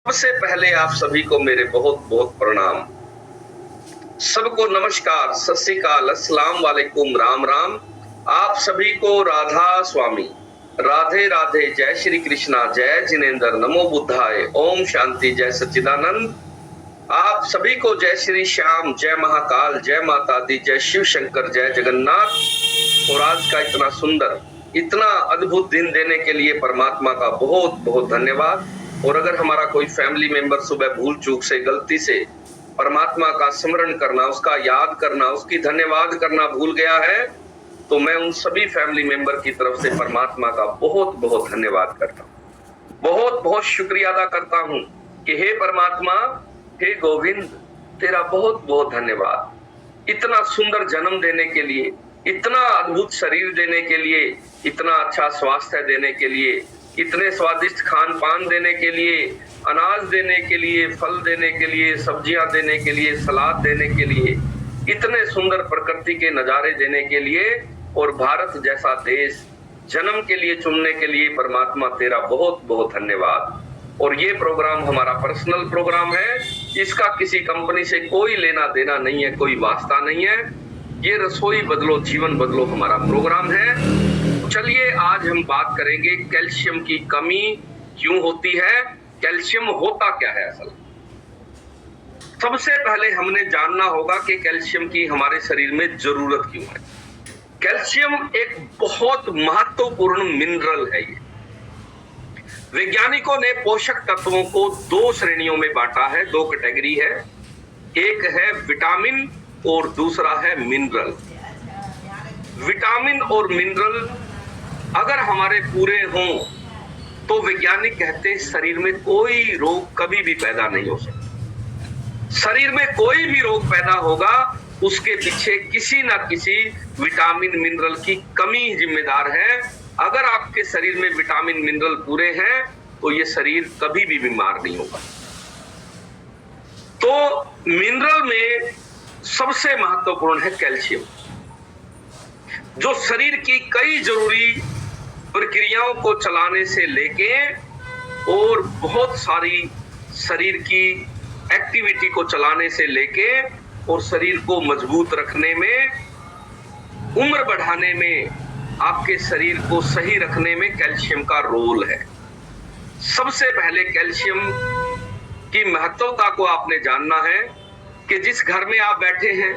सबसे पहले आप सभी को मेरे बहुत बहुत प्रणाम। सबको नमस्कार, सत श्री अकाल, अस्सलाम वालेकुम, राम राम। आप सभी को राधा स्वामी, राधे राधे, जय श्री कृष्णा, जय जिनेन्द्र, नमो बुद्धाय, ओम शांति, जय सच्चिदानंद। आप सभी को जय श्री श्याम, जय महाकाल, जय माता दी, जय शिव शंकर, जय जगन्नाथ। और आज का इतना सुंदर, इतना अद्भुत दिन देने के लिए परमात्मा का बहुत बहुत धन्यवाद। और अगर हमारा कोई फैमिली मेंबर सुबह भूल चूक से, गलती से परमात्मा का स्मरण करना, उसका याद करना, उसकी धन्यवाद करना भूल गया है, तो मैं उन सभी फैमिली मेंबर की तरफ से परमात्मा का बहुत बहुत धन्यवाद करता हूँ, बहुत बहुत शुक्रिया अदा करता हूँ कि हे परमात्मा, हे गोविंद, तेरा बहुत बहुत धन्यवाद। इतना सुंदर जन्म देने के लिए, इतना अद्भुत शरीर देने के लिए, इतना अच्छा स्वास्थ्य देने के लिए, इतने स्वादिष्ट खान पान देने के लिए, अनाज देने के लिए, फल देने के लिए, सब्जियां देने के लिए, सलाद देने के लिए, इतने सुंदर प्रकृति के नजारे देने के लिए, और भारत जैसा देश जन्म के लिए चुनने के लिए परमात्मा तेरा बहुत बहुत धन्यवाद। और ये प्रोग्राम हमारा पर्सनल प्रोग्राम है, इसका किसी कंपनी से कोई लेना देना नहीं है, कोई वास्ता नहीं है। ये रसोई बदलो जीवन बदलो हमारा प्रोग्राम है। चलिए आज हम बात करेंगे कैल्शियम की कमी क्यों होती है, कैल्शियम होता क्या है असल। सबसे पहले हमने जानना होगा कि कैल्शियम की हमारे शरीर में जरूरत क्यों है। कैल्शियम एक बहुत महत्वपूर्ण मिनरल है। ये वैज्ञानिकों ने पोषक तत्वों को दो श्रेणियों में बांटा है, दो कैटेगरी है। एक है विटामिन और दूसरा है मिनरल। विटामिन और मिनरल अगर हमारे पूरे हों तो वैज्ञानिक कहते हैं शरीर में कोई रोग कभी भी पैदा नहीं हो सकता। शरीर में कोई भी रोग पैदा होगा उसके पीछे किसी ना किसी विटामिन मिनरल की कमी जिम्मेदार है। अगर आपके शरीर में विटामिन मिनरल पूरे हैं तो ये शरीर कभी भी बीमार नहीं होगा। तो मिनरल में सबसे महत्वपूर्ण है कैल्शियम, जो शरीर की कई जरूरी प्रक्रियाओं को चलाने से लेके और बहुत सारी शरीर की एक्टिविटी को चलाने से लेके और शरीर को मजबूत रखने में, उम्र बढ़ाने में, आपके शरीर को सही रखने में कैल्शियम का रोल है। सबसे पहले कैल्शियम की महत्वता को आपने जानना है कि जिस घर में आप बैठे हैं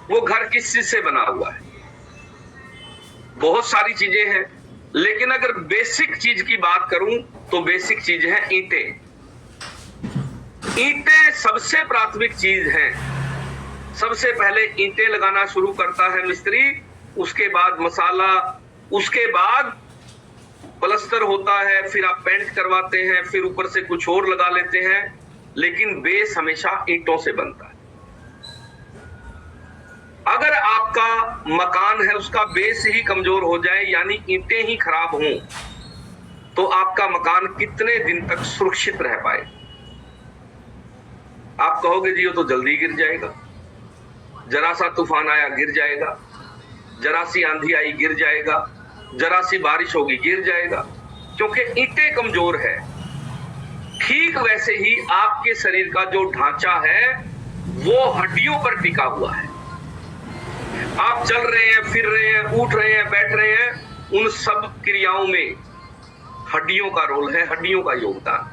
वो घर किस चीज से बना हुआ है। बहुत सारी चीजें हैं, लेकिन अगर बेसिक चीज की बात करूं तो बेसिक चीज है ईंटें। ईंटें सबसे प्राथमिक चीज है। सबसे पहले ईंटें लगाना शुरू करता है मिस्त्री, उसके बाद मसाला, उसके बाद प्लास्टर होता है, फिर आप पेंट करवाते हैं, फिर ऊपर से कुछ और लगा लेते हैं, लेकिन बेस हमेशा ईंटों से बनता है। अगर आपका मकान है उसका बेस ही कमजोर हो जाए, यानी ईंटें ही खराब हों, तो आपका मकान कितने दिन तक सुरक्षित रह पाए। आप कहोगे जी वो तो जल्दी गिर जाएगा, जरा सा तूफान आया गिर जाएगा, जरा सी आंधी आई गिर जाएगा, जरा सी बारिश होगी गिर जाएगा, क्योंकि ईंटें कमजोर है। ठीक वैसे ही आपके शरीर का जो ढांचा है वो हड्डियों पर टिका हुआ है। आप चल रहे हैं, फिर रहे हैं, उठ रहे हैं, बैठ रहे हैं, उन सब क्रियाओं में हड्डियों का रोल है, हड्डियों का योगदान।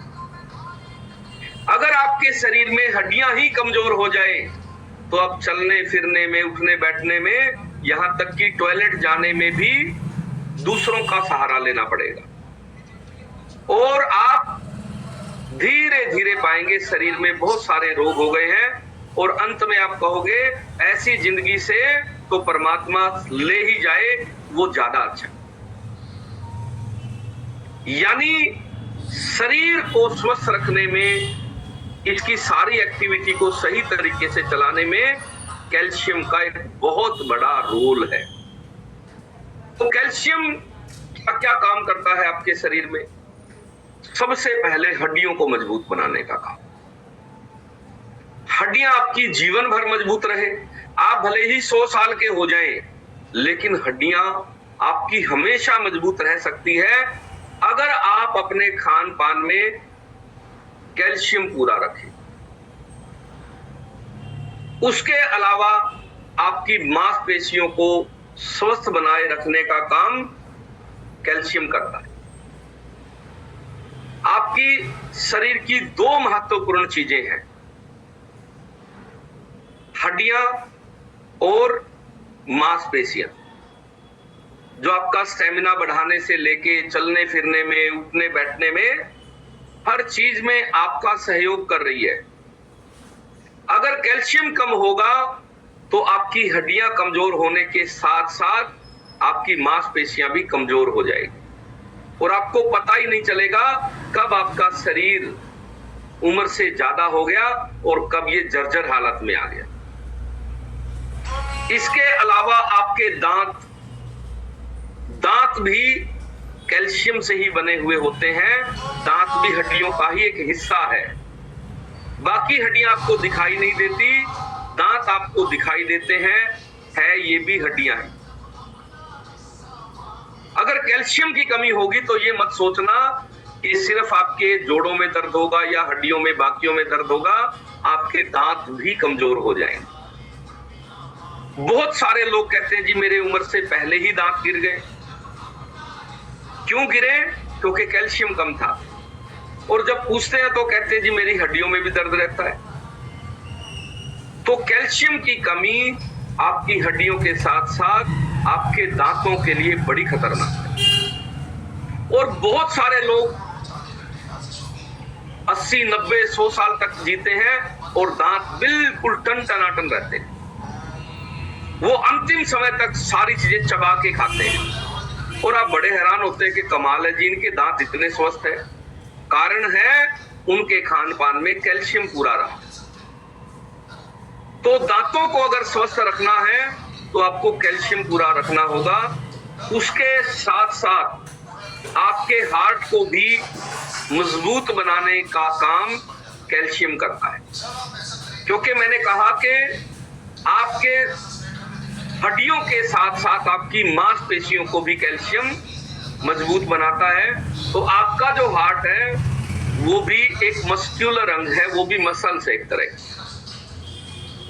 अगर आपके शरीर में हड्डियां ही कमजोर हो जाए तो आप चलने फिरने में, उठने बैठने में, यहां तक कि टॉयलेट जाने में भी दूसरों का सहारा लेना पड़ेगा। और आप धीरे धीरे पाएंगे शरीर में बहुत सारे रोग हो गए हैं, और अंत में आप कहोगे ऐसी जिंदगी से तो परमात्मा ले ही जाए, वो ज्यादा अच्छा। यानी शरीर को स्वस्थ रखने में, इसकी सारी एक्टिविटी को सही तरीके से चलाने में कैल्शियम का एक बहुत बड़ा रोल है। तो कैल्शियम क्या क्या काम करता है आपके शरीर में? सबसे पहले हड्डियों को मजबूत बनाने का काम। हड्डियां आपकी जीवन भर मजबूत रहे। आप भले ही 100 साल के हो जाएं, लेकिन हड्डियां आपकी हमेशा मजबूत रह सकती है अगर आप अपने खान पान में कैल्शियम पूरा रखे। उसके अलावा आपकी मांसपेशियों को स्वस्थ बनाए रखने का काम कैल्शियम करता है। आपकी शरीर की दो महत्वपूर्ण चीजें हैं, हड्डियां और मांसपेशियां, जो आपका स्टेमिना बढ़ाने से लेके चलने फिरने में, उठने बैठने में, हर चीज में आपका सहयोग कर रही है। अगर कैल्शियम कम होगा तो आपकी हड्डियां कमजोर होने के साथ साथ आपकी मांसपेशियां भी कमजोर हो जाएगी और आपको पता ही नहीं चलेगा कब आपका शरीर उम्र से ज्यादा हो गया और कब ये जर्जर हालत में आ गया। इसके अलावा आपके दांत भी कैल्शियम से ही बने हुए होते हैं। दांत भी हड्डियों का ही एक हिस्सा है। बाकी हड्डियां आपको दिखाई नहीं देती, दांत आपको दिखाई देते हैं, है ये भी हड्डियां हैं। अगर कैल्शियम की कमी होगी तो ये मत सोचना कि सिर्फ आपके जोड़ों में दर्द होगा या हड्डियों में बाकियों में दर्द होगा, आपके दांत भी कमजोर हो जाएंगे। बहुत सारे लोग कहते हैं जी मेरे उम्र से पहले ही दांत गिर गए। क्यों गिरे? क्योंकि कैल्शियम कम था। और जब पूछते हैं तो कहते हैं जी मेरी हड्डियों में भी दर्द रहता है। तो कैल्शियम की कमी आपकी हड्डियों के साथ साथ आपके दांतों के लिए बड़ी खतरनाक है। और बहुत सारे लोग 80, 90, 100 साल तक जीते हैं और दांत बिल्कुल टनाटन रहते हैं। वो अंतिम समय तक सारी चीजें चबा के खाते हैं और आप बड़े हैरान होते हैं कि कमाल है जी इनके दांत इतने स्वस्थ है। कारण है उनके खान पान में कैल्शियम पूरा रहा। तो दांतों को अगर स्वस्थ रखना है तो आपको कैल्शियम पूरा रखना होगा। उसके साथ साथ आपके हार्ट को भी मजबूत बनाने का काम कैल्शियम करता है, क्योंकि मैंने कहा कि आपके हड्डियों के साथ साथ आपकी मांसपेशियों को भी कैल्शियम मजबूत बनाता है। तो आपका जो हार्ट है वो भी एक मस्क्यूलर अंग है, वो भी मसल से एक तरह।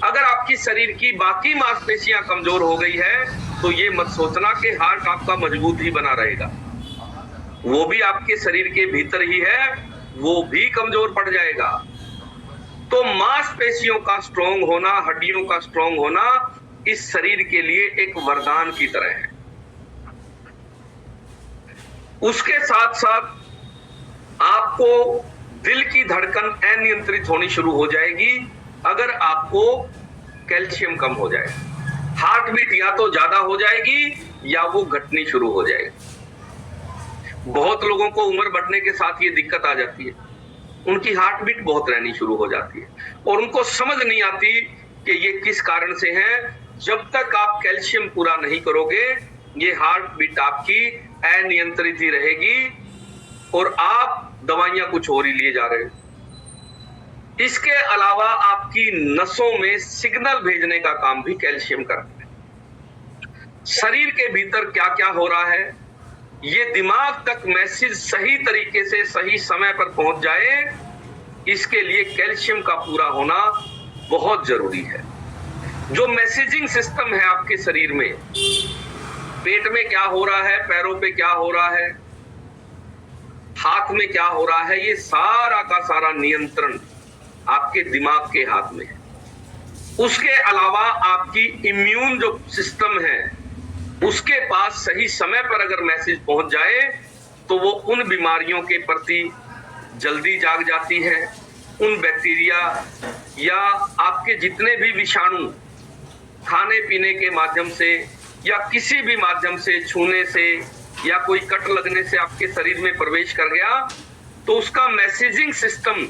अगर आपकी शरीर की बाकी मांसपेशियां कमजोर हो गई है तो ये मत सोचना कि हार्ट आपका मजबूत ही बना रहेगा, वो भी आपके शरीर के भीतर ही है, वो भी कमजोर पड़ जाएगा। तो मांसपेशियों का स्ट्रांग होना, हड्डियों का स्ट्रांग होना इस शरीर के लिए एक वरदान की तरह है। उसके साथ साथ आपको दिल की धड़कन अनियंत्रित होनी शुरू हो जाएगी अगर आपको कैल्शियम कम हो जाए। हार्ट बीट या तो ज्यादा हो जाएगी या वो घटनी शुरू हो जाएगी। बहुत लोगों को उम्र बढ़ने के साथ ये दिक्कत आ जाती है, उनकी हार्ट बीट बहुत रहनी शुरू हो जाती है और उनको समझ नहीं आती कि ये किस कारण से है। जब तक आप कैल्शियम पूरा नहीं करोगे ये हार्ट बीट आपकी अनियंत्रित ही रहेगी और आप दवाइयां कुछ और ही लिए जा रहे हो। इसके अलावा आपकी नसों में सिग्नल भेजने का काम भी कैल्शियम करता है। शरीर के भीतर क्या क्या हो रहा है ये दिमाग तक मैसेज सही तरीके से सही समय पर पहुंच जाए, इसके लिए कैल्शियम का पूरा होना बहुत जरूरी है। जो मैसेजिंग सिस्टम है आपके शरीर में, पेट में क्या हो रहा है, पैरों पे क्या हो रहा है, हाथ में क्या हो रहा है, ये सारा का सारा नियंत्रण आपके दिमाग के हाथ में है। उसके अलावा आपकी इम्यून जो सिस्टम है उसके पास सही समय पर अगर मैसेज पहुंच जाए तो वो उन बीमारियों के प्रति जल्दी जाग जाती है। उन बैक्टीरिया या आपके जितने भी विषाणु खाने पीने के माध्यम से या किसी भी माध्यम से, छूने से या कोई कट लगने से आपके शरीर में प्रवेश कर गया तो उसका मैसेजिंग सिस्टम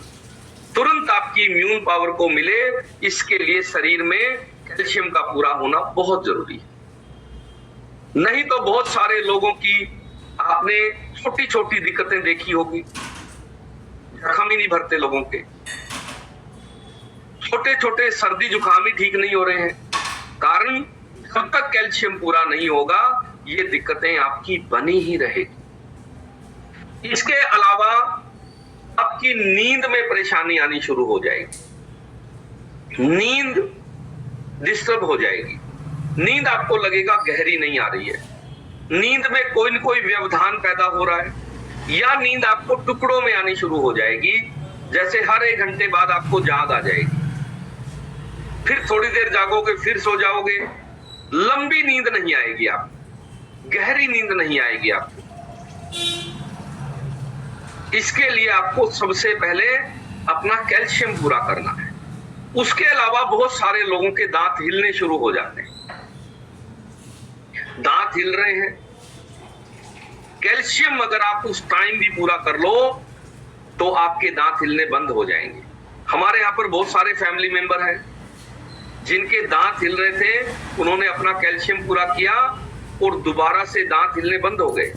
तुरंत आपकी इम्यून पावर को मिले, इसके लिए शरीर में कैल्शियम का पूरा होना बहुत जरूरी है। नहीं तो बहुत सारे लोगों की आपने छोटी छोटी दिक्कतें देखी होगी, जख्म ही नहीं भरते लोगों के, छोटे छोटे सर्दी जुकाम ही ठीक नहीं हो रहे हैं। कारण जब तक कैल्शियम पूरा नहीं होगा ये दिक्कतें आपकी बनी ही रहेगी। इसके अलावा आपकी नींद में परेशानी आनी शुरू हो जाएगी, नींद डिस्टर्ब हो जाएगी, नींद आपको लगेगा गहरी नहीं आ रही है, नींद में कोई न कोई व्यवधान पैदा हो रहा है, या नींद आपको टुकड़ों में आनी शुरू हो जाएगी, जैसे हर 1 घंटे बाद आपको जाग आ जाएगी, फिर थोड़ी देर जागोगे, फिर सो जाओगे, लंबी नींद नहीं आएगी, आप गहरी नींद नहीं आएगी आपको। इसके लिए आपको सबसे पहले अपना कैल्शियम पूरा करना है। उसके अलावा बहुत सारे लोगों के दांत हिलने शुरू हो जाते हैं, दांत हिल रहे हैं, कैल्शियम अगर आप उस टाइम भी पूरा कर लो तो आपके दांत हिलने बंद हो जाएंगे। हमारे यहाँ पर बहुत सारे फैमिली मेंबर हैं जिनके दांत हिल रहे थे, उन्होंने अपना कैल्शियम पूरा किया और दोबारा से दांत हिलने बंद हो गए।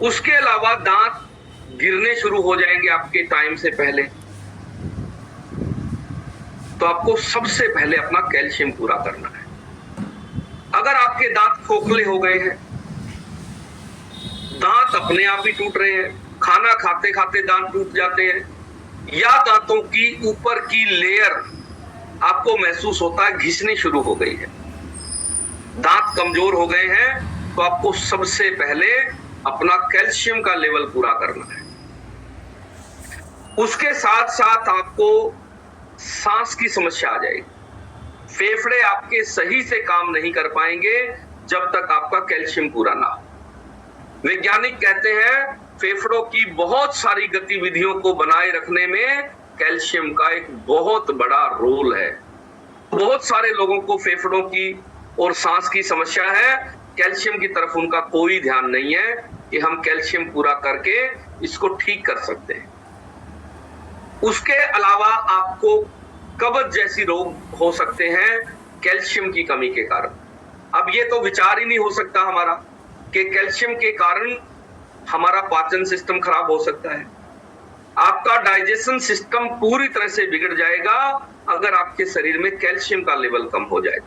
उसके अलावा दांत गिरने शुरू हो जाएंगे आपके टाइम से पहले, तो आपको सबसे पहले अपना कैल्शियम पूरा करना है। अगर आपके दांत खोखले हो गए हैं, दांत अपने आप ही टूट रहे हैं, खाना खाते खाते दांत टूट जाते हैं, या दांतों की ऊपर की लेयर आपको महसूस होता है घिसनी शुरू हो गई है, दांत कमजोर हो गए हैं, तो आपको सबसे पहले अपना कैल्शियम का लेवल पूरा करना है। उसके साथ साथ आपको सांस की समस्या आ जाएगी, फेफड़े आपके सही से काम नहीं कर पाएंगे जब तक आपका कैल्शियम पूरा ना हो। वैज्ञानिक कहते हैं फेफड़ों की बहुत सारी गतिविधियों को बनाए रखने में कैल्शियम का एक बहुत बड़ा रोल है। बहुत सारे लोगों को फेफड़ों की और सांस की समस्या है, कैल्शियम की तरफ उनका कोई ध्यान नहीं है कि हम कैल्शियम पूरा करके इसको ठीक कर सकते हैं। उसके अलावा आपको कब्ज जैसी रोग हो सकते हैं कैल्शियम की कमी के कारण। अब ये तो विचार ही नहीं हो सकता हमारा कि कैल्शियम के कारण हमारा पाचन सिस्टम खराब हो सकता है। आपका डाइजेशन सिस्टम पूरी तरह से बिगड़ जाएगा अगर आपके शरीर में कैल्शियम का लेवल कम हो जाए,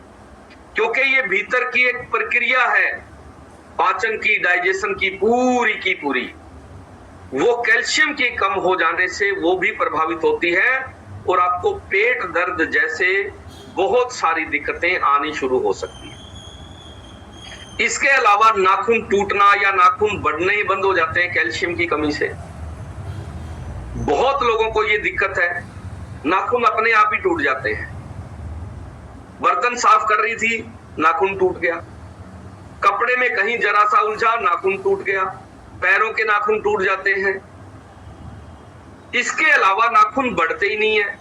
क्योंकि ये भीतर की एक प्रक्रिया है पाचन की, डाइजेशन की पूरी, वो कैल्शियम के कम हो जाने से वो भी प्रभावित होती है और आपको पेट दर्द जैसे बहुत सारी दिक्कतें आनी शुरू हो सकती है। इसके अलावा नाखून टूटना या नाखून बढ़ने ही बंद हो जाते हैं कैल्शियम की कमी से। बहुत लोगों को ये दिक्कत है, नाखून अपने आप ही टूट जाते हैं। बर्तन साफ कर रही थी, नाखून टूट गया, कपड़े में कहीं जरा सा उलझा, नाखून टूट गया, पैरों के नाखून टूट जाते हैं। इसके अलावा नाखून बढ़ते ही नहीं है,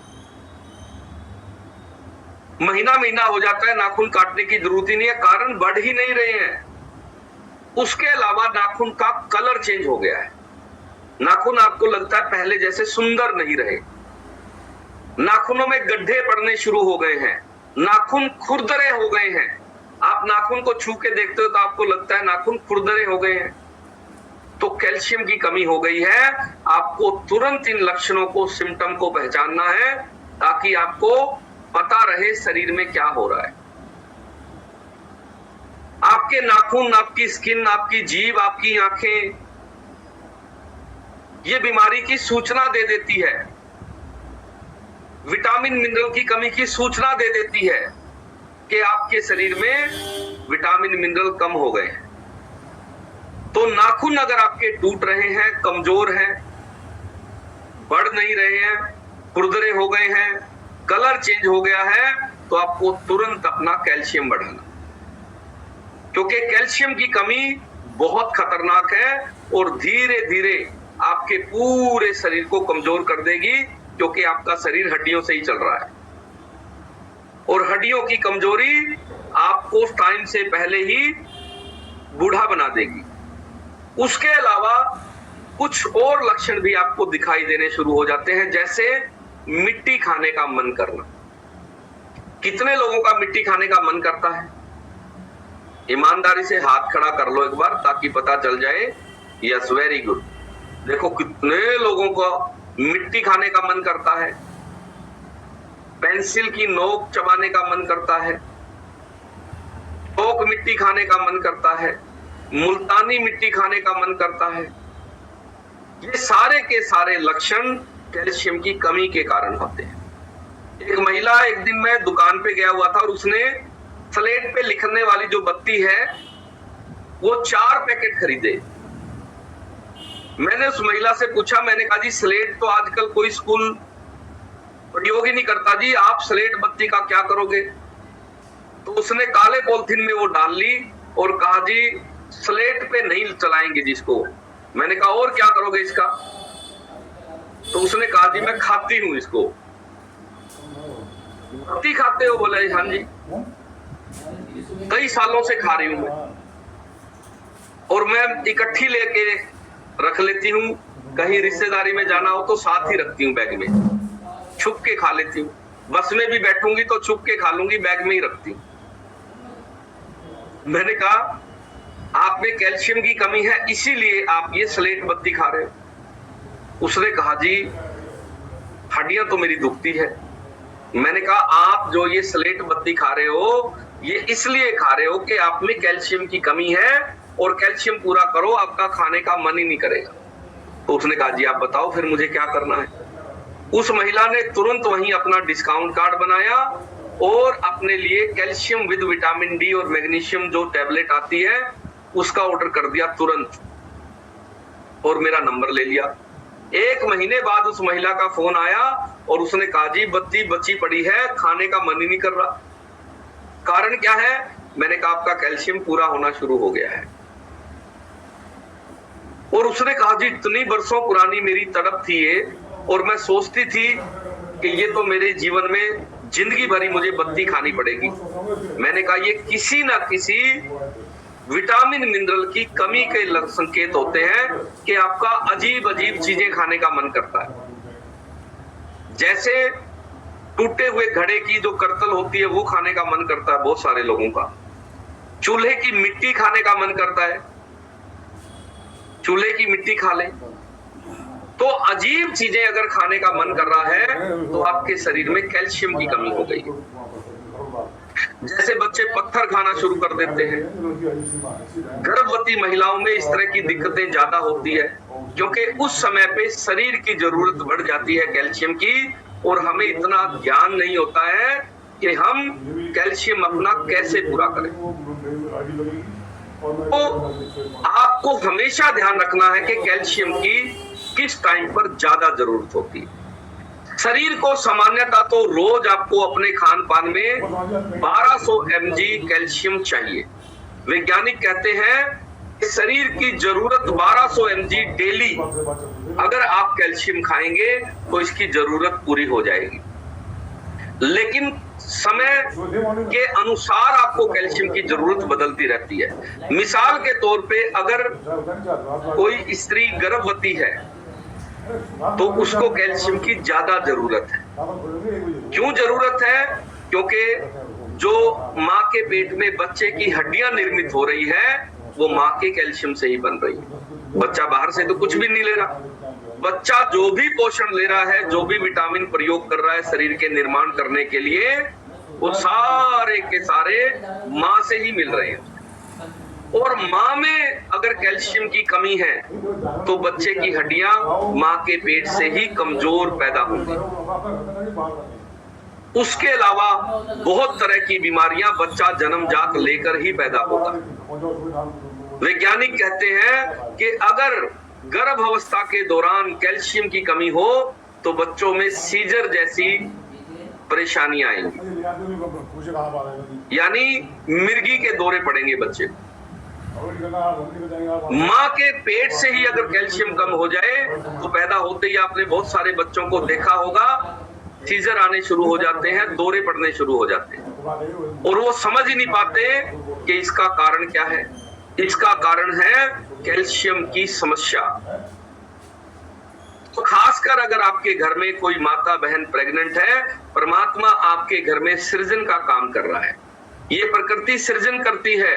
महीना हो जाता है, नाखून काटने की जरूरत ही नहीं है, कारण बढ़ ही नहीं रहे हैं। उसके अलावा नाखून का कलर चेंज हो गया है, नाखून आपको लगता है पहले जैसे सुंदर नहीं रहे, नाखूनों में गड्ढे पड़ने शुरू हो गए हैं, नाखून खुरदरे हो गए हैं। आप नाखून को छू के देखते हो तो आपको लगता है नाखून खुरदरे हो गए हैं, तो कैल्शियम की कमी हो गई है। आपको तुरंत इन लक्षणों को, सिम्टम को पहचानना है ताकि आपको पता रहे शरीर में क्या हो रहा है। आपके नाखून, आपकी स्किन, आपकी जीभ, आपकी आंखें ये बीमारी की सूचना दे देती है, विटामिन मिनरल की कमी की सूचना दे देती है कि आपके शरीर में विटामिन मिनरल कम हो गए हैं। तो नाखून अगर आपके टूट रहे हैं, कमजोर हैं, बढ़ नहीं रहे हैं, खुरदरे हो गए हैं, कलर चेंज हो गया है, तो आपको तुरंत अपना कैल्शियम बढ़ाना, क्योंकि कैल्शियम की कमी बहुत खतरनाक है और धीरे धीरे आपके पूरे शरीर को कमजोर कर देगी, क्योंकि आपका शरीर हड्डियों से ही चल रहा है और हड्डियों की कमजोरी आपको टाइम से पहले ही बूढ़ा बना देगी। उसके अलावा कुछ और लक्षण भी आपको दिखाई देने शुरू हो जाते हैं, जैसे मिट्टी खाने का मन करना। कितने लोगों का मिट्टी खाने का मन करता है? ईमानदारी से हाथ खड़ा कर लो एक बार ताकि पता चल जाए। Yes, very good. देखो कितने लोगों को मिट्टी खाने का मन करता है, पेंसिल की नोक चबाने का मन करता है, टोक मिट्टी खाने का मन करता है, मुल्तानी मिट्टी खाने का मन करता है, ये सारे के सारे लक्षण कैल्शियम की कमी के कारण होते हैं। एक महिला, एक दिन मैं दुकान पे गया हुआ था और उसने स्लेट पे लिखने वाली जो बत्ती है वो 4 पैकेट खरीदे। मैंने उस महिला से पूछा, मैंने कहा जी स्लेट तो आजकल कोई स्कूल प्रयोग ही नहीं करता जी, आप स्लेट बत्ती का क्या करोगे? तो उसने काले पॉलिथीन में वो डाल ली और कहा जी स्लेट पे नहीं चलाएंगे जिसको। मैंने कहा और क्या करोगे इसका? तो उसने कहा जी मैं खाती हूं इसको। बत्ती खाते हो? बोला हाँ जी, कई सालों से खा रही हूं मैं, और मैं इकट्ठी लेके रख लेती हूँ। कहीं रिश्तेदारी में जाना हो तो साथ ही रखती हूँ बैग में, छुप के खा लेती हूँ। बस में भी बैठूंगी तो छुप के खा लूंगी, बैग में ही रखती हूँ। मैंने कहा आप में कैल्शियम की कमी है इसीलिए आप ये स्लेट बत्ती खा रहे हो। उसने कहा जी हड्डियां तो मेरी दुखती है। मैंने कहा आप जो ये स्लेट बत्ती खा रहे हो ये इसलिए खा रहे हो कि आप में कैल्शियम की कमी है, और कैल्शियम पूरा करो आपका खाने का मन ही नहीं करेगा। तो उसने कहा जी आप बताओ फिर मुझे क्या करना है। उस महिला ने तुरंत वहीं अपना डिस्काउंट कार्ड बनाया और अपने लिए कैल्शियम विद विटामिन डी और मैग्नीशियम जो टैबलेट आती है उसका ऑर्डर कर दिया तुरंत, और मेरा नंबर ले लिया। 1 महीने बाद उस महिला का फोन आया और उसने कहा जी बत्ती बची पड़ी है, खाने का मन ही नहीं कर रहा। कारण क्या है? मैंने कहा आपका कैल्शियम पूरा होना शुरू हो गया है। और उसने कहा जी इतनी बरसों पुरानी मेरी तड़प थी ये, और मैं सोचती थी कि ये तो मेरे जीवन में जिंदगी भरी मुझे बत्ती खानी पड़ेगी। मैंने कहा ये किसी ना किसी विटामिन मिनरल की कमी के संकेत होते हैं कि आपका अजीब अजीब चीजें खाने का मन करता है। जैसे टूटे हुए घड़े की जो करतल होती है वो खाने का मन करता है बहुत सारे लोगों का। चूल्हे की मिट्टी खाने का मन करता है, चूल्हे की मिट्टी खा ले। तो अजीब चीजें अगर खाने का मन कर रहा है तो आपके शरीर में कैल्शियम की कमी हो गई। जैसे बच्चे पत्थर खाना शुरू कर देते हैं। गर्भवती महिलाओं में इस तरह की दिक्कतें ज्यादा होती है क्योंकि उस समय पे शरीर की जरूरत बढ़ जाती है कैल्शियम की, और हमें इतना ज्ञान नहीं होता है कि हम कैल्शियम अपना कैसे पूरा करें। तो आपको हमेशा ध्यान रखना है कि कैल्शियम की किस टाइम पर ज्यादा जरूरत होती है। शरीर को सामान्यतः तो रोज आपको अपने खान पान में 1200 mg कैल्शियम चाहिए। वैज्ञानिक कहते हैं कि शरीर की जरूरत 1200 mg डेली अगर आप कैल्शियम खाएंगे तो इसकी जरूरत पूरी हो जाएगी। लेकिन समय के अनुसार आपको कैल्शियम की जरूरत बदलती रहती है। मिसाल के तौर पे अगर कोई स्त्री गर्भवती है तो उसको कैल्शियम की ज्यादा जरूरत है। क्यों जरूरत है? क्योंकि जो माँ के पेट में बच्चे की हड्डियां निर्मित हो रही है वो माँ के कैल्शियम से ही बन रही है। बच्चा बाहर से तो कुछ भी नहीं ले रहा। बच्चा जो भी पोषण ले रहा है, जो भी विटामिन प्रयोग कर रहा है शरीर के निर्माण करने के लिए, वो सारे के सारे माँ से ही मिल रहे हैं। और माँ में अगर कैल्शियम की कमी है तो बच्चे की हड्डियां माँ के पेट से ही कमजोर पैदा होंगी। उसके अलावा बहुत तरह की बीमारियां बच्चा जन्मजात लेकर ही पैदा होगा। वैज्ञानिक कहते हैं कि अगर गर्भ अवस्था के दौरान कैल्शियम की कमी हो तो बच्चों में सीजर जैसी परेशानियां आएंगी, यानी मिर्गी के दौरे पड़ेंगे बच्चे। माँ के पेट से ही अगर कैल्शियम कम हो जाए तो पैदा होते ही आपने बहुत सारे बच्चों को देखा होगा, सीजर आने शुरू हो जाते हैं, दौरे पड़ने शुरू हो जाते हैं, और वो समझ ही नहीं पाते कि इसका कारण क्या है। इसका कारण है कैल्शियम की समस्या। तो खासकर अगर आपके घर में कोई माता बहन प्रेग्नेंट है, परमात्मा आपके घर में सृजन का काम कर रहा है। ये प्रकृति सृजन करती है,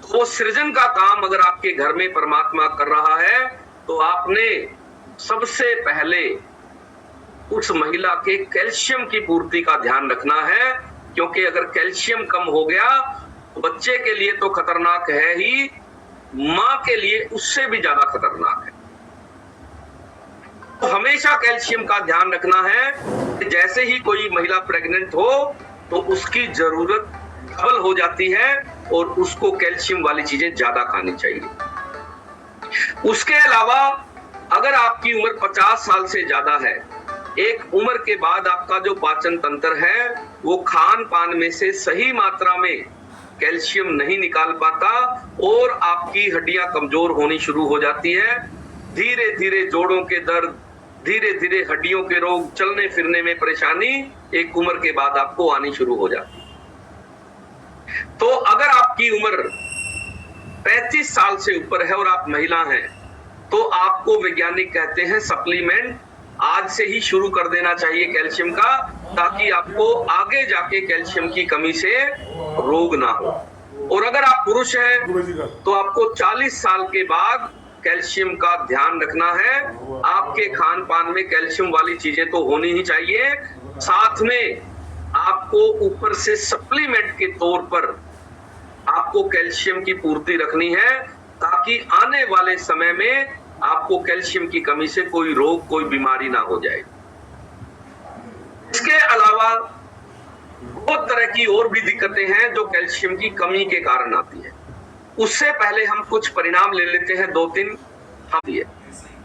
तो वो सृजन का काम अगर आपके घर में परमात्मा कर रहा है तो आपने सबसे पहले उस महिला के कैल्शियम की पूर्ति का ध्यान रखना है, क्योंकि अगर कैल्शियम कम हो गया तो बच्चे के लिए तो खतरनाक है ही, माँ के लिए उससे भी ज्यादा खतरनाक है। तो हमेशा कैल्शियम का ध्यान रखना है कि जैसे ही कोई महिला प्रेग्नेंट हो तो उसकी जरूरत डबल हो जाती है और उसको कैल्शियम वाली चीजें ज्यादा खानी चाहिए। उसके अलावा अगर आपकी उम्र 50 साल से ज्यादा है, एक उम्र के बाद आपका जो पाचन तंत्र है वो खान पान में से सही मात्रा में कैल्शियम नहीं निकाल पाता और आपकी हड्डियां कमजोर होनी शुरू हो जाती है। धीरे धीरे जोड़ों के दर्द, धीरे धीरे हड्डियों के रोग, चलने फिरने में परेशानी एक उम्र के बाद आपको आनी शुरू हो जाती है। तो अगर आपकी उम्र 35 साल से ऊपर है और आप महिला हैं तो आपको वैज्ञानिक कहते हैं सप्लीमेंट आज से ही शुरू कर देना चाहिए कैल्शियम का, ताकि आपको आगे जाके कैल्शियम की कमी से रोग ना हो। और अगर आप पुरुष हैं तो आपको 40 साल के बाद कैल्शियम का ध्यान रखना है। आपके खान पान में कैल्शियम वाली चीजें तो होनी ही चाहिए, साथ में आपको ऊपर से सप्लीमेंट के तौर पर आपको कैल्शियम की पूर्ति रखनी है, ताकि आने वाले समय में आपको कैल्शियम की कमी से कोई रोग, कोई बीमारी ना हो जाए। इसके अलावा बहुत तरह की और भी दिक्कतें हैं जो कैल्शियम की कमी के कारण आती है। उससे पहले हम कुछ परिणाम ले लेते हैं, 2-3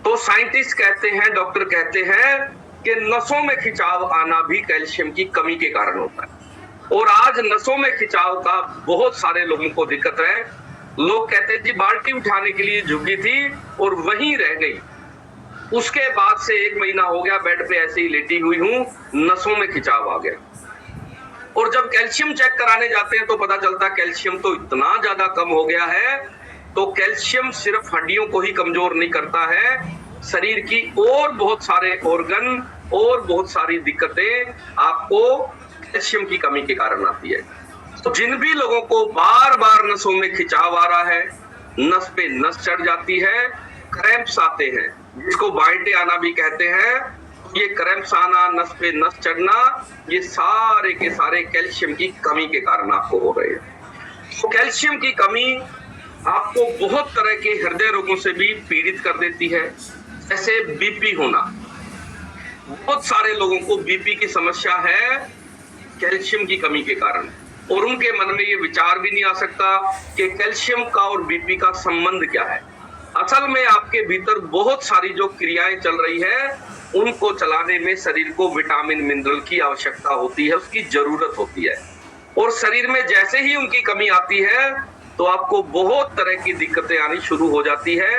तो साइंटिस्ट कहते हैं, डॉक्टर कहते हैं कि नसों में खिंचाव आना भी कैल्शियम की कमी के कारण होता है। और आज नसों में खिंचाव का बहुत सारे लोगों को दिक्कत है। लोग कहते हैं जी बाल्टी उठाने के लिए झुकी थी और वहीं रह गई, उसके बाद से 1 महीना हो गया बेड पे ऐसे ही लेटी हुई हूं, नसों में खिंचाव आ गया। और जब कैल्शियम चेक कराने जाते हैं तो पता चलता है कैल्शियम तो इतना ज्यादा कम हो गया है। तो कैल्शियम सिर्फ हड्डियों को ही कमजोर नहीं करता है, शरीर की और बहुत सारे ऑर्गन और बहुत सारी दिक्कतें आपको कैल्शियम की कमी के कारण आती है। तो जिन भी लोगों को बार बार नसों में खिंचाव आ रहा है, नस पे नस चढ़ जाती है, क्रैम्प्स आते हैं जिसको बाइटे आना भी कहते हैं, ये क्रैम्प्स आना, नस पे नस चढ़ना, ये सारे के सारे कैल्शियम की कमी के कारण आपको हो रहे हैं। तो कैल्शियम की कमी आपको बहुत तरह के हृदय रोगों से भी पीड़ित कर देती है, जैसे बीपी होना। बहुत सारे लोगों को बीपी की समस्या है कैल्शियम की कमी के कारण, और उनके मन में ये विचार भी नहीं आ सकता कि कैल्शियम का और बीपी का संबंध क्या है। असल में आपके भीतर बहुत सारी जो क्रियाएं चल रही है उनको चलाने में शरीर को विटामिन मिनरल की आवश्यकता होती है, उसकी जरूरत होती है। और शरीर में जैसे ही उनकी कमी आती है तो आपको बहुत तरह की दिक्कतें आनी शुरू हो जाती है।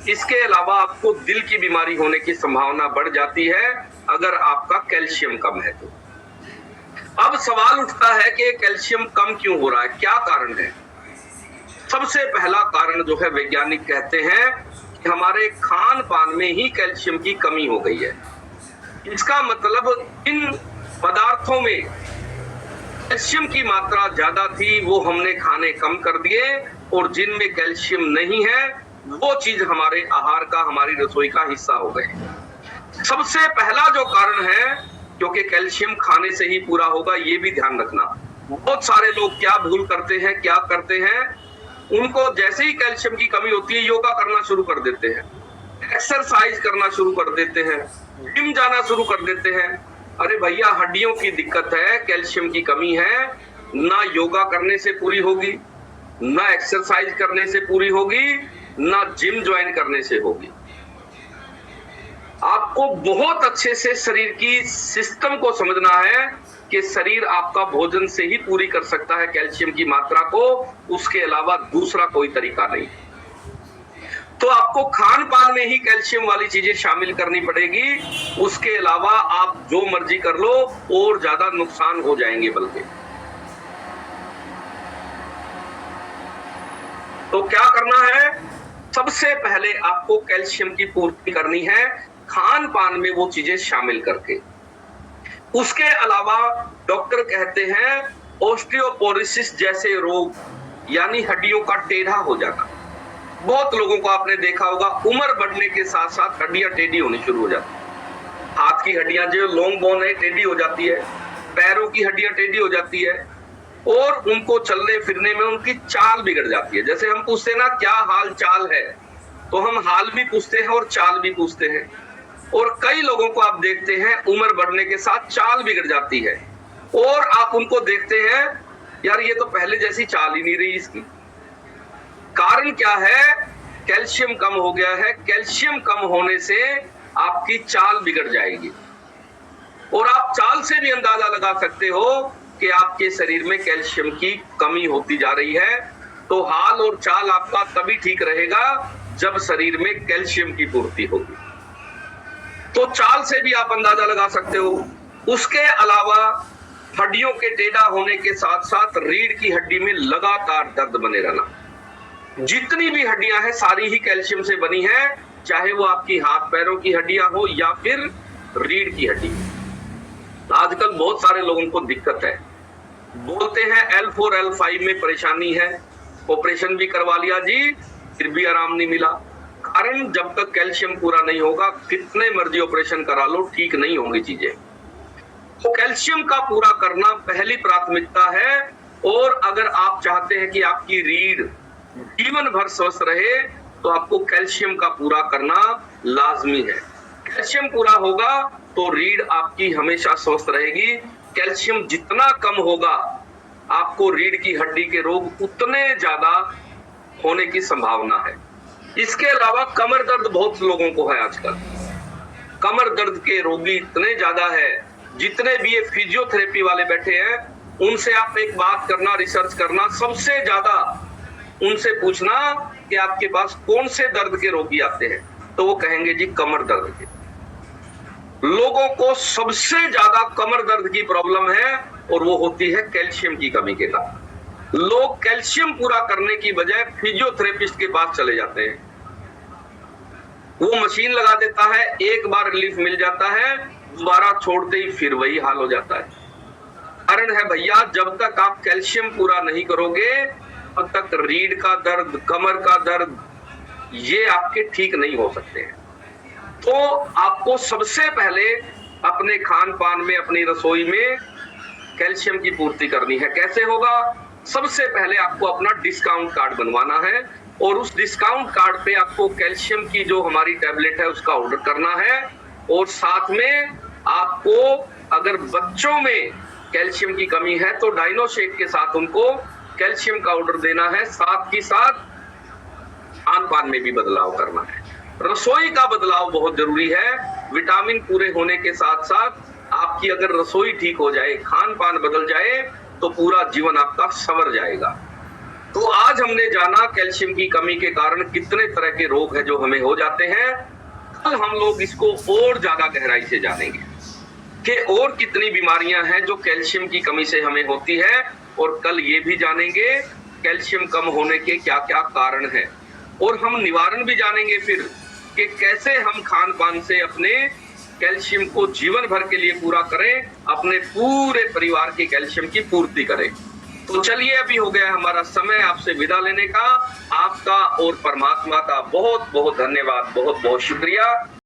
इसके अलावा आपको दिल की बीमारी होने की संभावना बढ़ जाती है अगर आपका कैल्शियम कम है तो। अब सवाल उठता है कि कैल्शियम कम क्यों हो रहा है, क्या कारण है? सबसे पहला कारण जो है वैज्ञानिक कहते हैं कि हमारे खान पान में ही कैल्शियम की कमी हो गई है। इसका मतलब इन पदार्थों में कैल्शियम की मात्रा ज्यादा थी वो हमने खाने कम कर दिए, और जिनमें कैल्शियम नहीं है वो चीज हमारे आहार का, हमारी रसोई का हिस्सा हो गए। सबसे पहला जो कारण है, क्योंकि कैल्शियम खाने से ही पूरा होगा ये भी ध्यान रखना। बहुत सारे लोग क्या भूल करते हैं, क्या करते हैं, उनको जैसे ही कैल्शियम की कमी होती है योगा करना शुरू कर देते हैं, एक्सरसाइज करना शुरू कर देते हैं, जिम जाना शुरू कर देते हैं। अरे भैया, हड्डियों की दिक्कत है, कैल्शियम की कमी है, ना योगा करने से पूरी होगी, ना एक्सरसाइज करने से पूरी होगी, ना जिम ज्वाइन करने से होगी। आपको बहुत अच्छे से शरीर की सिस्टम को समझना है कि शरीर आपका भोजन से ही पूरी कर सकता है कैल्शियम की मात्रा को, उसके अलावा दूसरा कोई तरीका नहीं। तो आपको खान पान में ही कैल्शियम वाली चीजें शामिल करनी पड़ेगी, उसके अलावा आप जो मर्जी कर लो और ज्यादा नुकसान हो जाएंगे बल्कि। तो क्या करना है? सबसे पहले आपको कैल्शियम की पूर्ति करनी है खान पान में वो चीजें शामिल करके। उसके अलावा डॉक्टर कहते हैं ऑस्टियोपोरोसिस जैसे रोग, यानी हड्डियों का टेढ़ा हो जाना। बहुत लोगों को आपने देखा होगा उम्र बढ़ने के साथ साथ हड्डियां टेढ़ी होनी शुरू हो जाती है। हाथ की हड्डियां जो लॉन्ग बोन है टेढ़ी हो जाती है, पैरों की हड्डियां टेढ़ी हो जाती है, और उनको चलने फिरने में उनकी चाल बिगड़ जाती है। जैसे हम पूछते हैं ना क्या हाल चाल है, तो हम हाल भी पूछते हैं और चाल भी पूछते हैं। और कई लोगों को आप देखते हैं उम्र बढ़ने के साथ चाल बिगड़ जाती है और आप उनको देखते हैं यार ये तो पहले जैसी चाल ही नहीं रही इसकी। कारण क्या है? कैल्शियम कम हो गया है। कैल्शियम कम होने से आपकी चाल बिगड़ जाएगी और आप चाल से भी अंदाजा लगा सकते हो कि आपके शरीर में कैल्शियम की कमी होती जा रही है। तो हाल और चाल आपका तभी ठीक रहेगा जब शरीर में कैल्शियम की पूर्ति होगी। तो चाल से भी आप अंदाजा लगा सकते हो। उसके अलावा हड्डियों के टेढ़ा होने के साथ साथ रीढ़ की हड्डी में लगातार दर्द बने रहना। जितनी भी हड्डियां हैं सारी ही कैल्शियम से बनी है, चाहे वो आपकी हाथ पैरों की हड्डियां हो या फिर रीढ़ की हड्डी। आजकल बहुत सारे लोगों को दिक्कत है, बोलते हैं L4 L5 में परेशानी है, ऑपरेशन भी करवा लिया जी, फिर भी आराम नहीं मिला। कारण जब तक कैल्शियम पूरा नहीं होगा कितने मर्जी ऑपरेशन करा लो ठीक नहीं होंगी चीजें। तो कैल्शियम का पूरा करना पहली प्राथमिकता है। और अगर आप चाहते हैं कि आपकी रीढ़ जीवन भर स्वस्थ रहे तो आपको कैल्शियम का पूरा करना लाजमी है। कैल्शियम पूरा होगा तो रीढ़ आपकी हमेशा स्वस्थ रहेगी। कैल्शियम जितना कम होगा आपको रीढ़ की हड्डी के रोग उतने ज्यादा होने की संभावना है। इसके अलावा कमर दर्द बहुत लोगों को है आजकल। कमर दर्द के रोगी इतने ज्यादा है, जितने भी ये फिजियोथेरेपी वाले बैठे हैं उनसे आप एक बात करना, रिसर्च करना, सबसे ज्यादा उनसे पूछना कि आपके पास कौन से दर्द के रोगी आते हैं, तो वो कहेंगे जी कमर दर्द के। लोगों को सबसे ज्यादा कमर दर्द की प्रॉब्लम है और वो होती है कैल्शियम की कमी के कारण। लोग कैल्शियम पूरा करने की बजाय फिजियोथेरेपिस्ट के पास चले जाते हैं। वो मशीन लगा देता है, एक बार रिलीफ मिल जाता है, दोबारा छोड़ते ही फिर वही हाल हो जाता है। कारण है भैया, जब तक आप कैल्शियम पूरा नहीं करोगे तब तक रीढ़ का दर्द, कमर का दर्द ये आपके ठीक नहीं हो सकते हैं। तो आपको सबसे पहले अपने खान पान में, अपनी रसोई में कैल्शियम की पूर्ति करनी है। कैसे होगा? सबसे पहले आपको अपना डिस्काउंट कार्ड बनवाना है और उस डिस्काउंट कार्ड पे आपको कैल्शियम की जो हमारी टैबलेट है उसका ऑर्डर करना है। और साथ में आपको अगर बच्चों में कैल्शियम की कमी है तो डाइनो शेक के साथ उनको कैल्शियम का ऑर्डर देना है। साथ ही साथ खान पान में भी बदलाव करना है। रसोई का बदलाव बहुत जरूरी है। विटामिन पूरे होने के साथ साथ आपकी अगर रसोई ठीक हो जाए, खान पान बदल जाए तो पूरा जीवन आपका संवर जाएगा। तो आज हमने जाना कैल्शियम की कमी के कारण कितने तरह के रोग हैं जो हमें हो जाते हैं। कल हम लोग इसको और ज्यादा गहराई से जानेंगे कि और कितनी बीमारियां हैं जो कैल्शियम की कमी से हमें होती है। और कल ये भी जानेंगे कैल्शियम कम होने के क्या क्या कारण हैं। और हम निवारण भी जानेंगे फिर कि कैसे हम खान पान से अपने कैल्शियम को जीवन भर के लिए पूरा करें, अपने पूरे परिवार की कैल्शियम की पूर्ति करें। तो चलिए, अभी हो गया हमारा समय आपसे विदा लेने का। आपका और परमात्मा का बहुत बहुत धन्यवाद, बहुत बहुत शुक्रिया।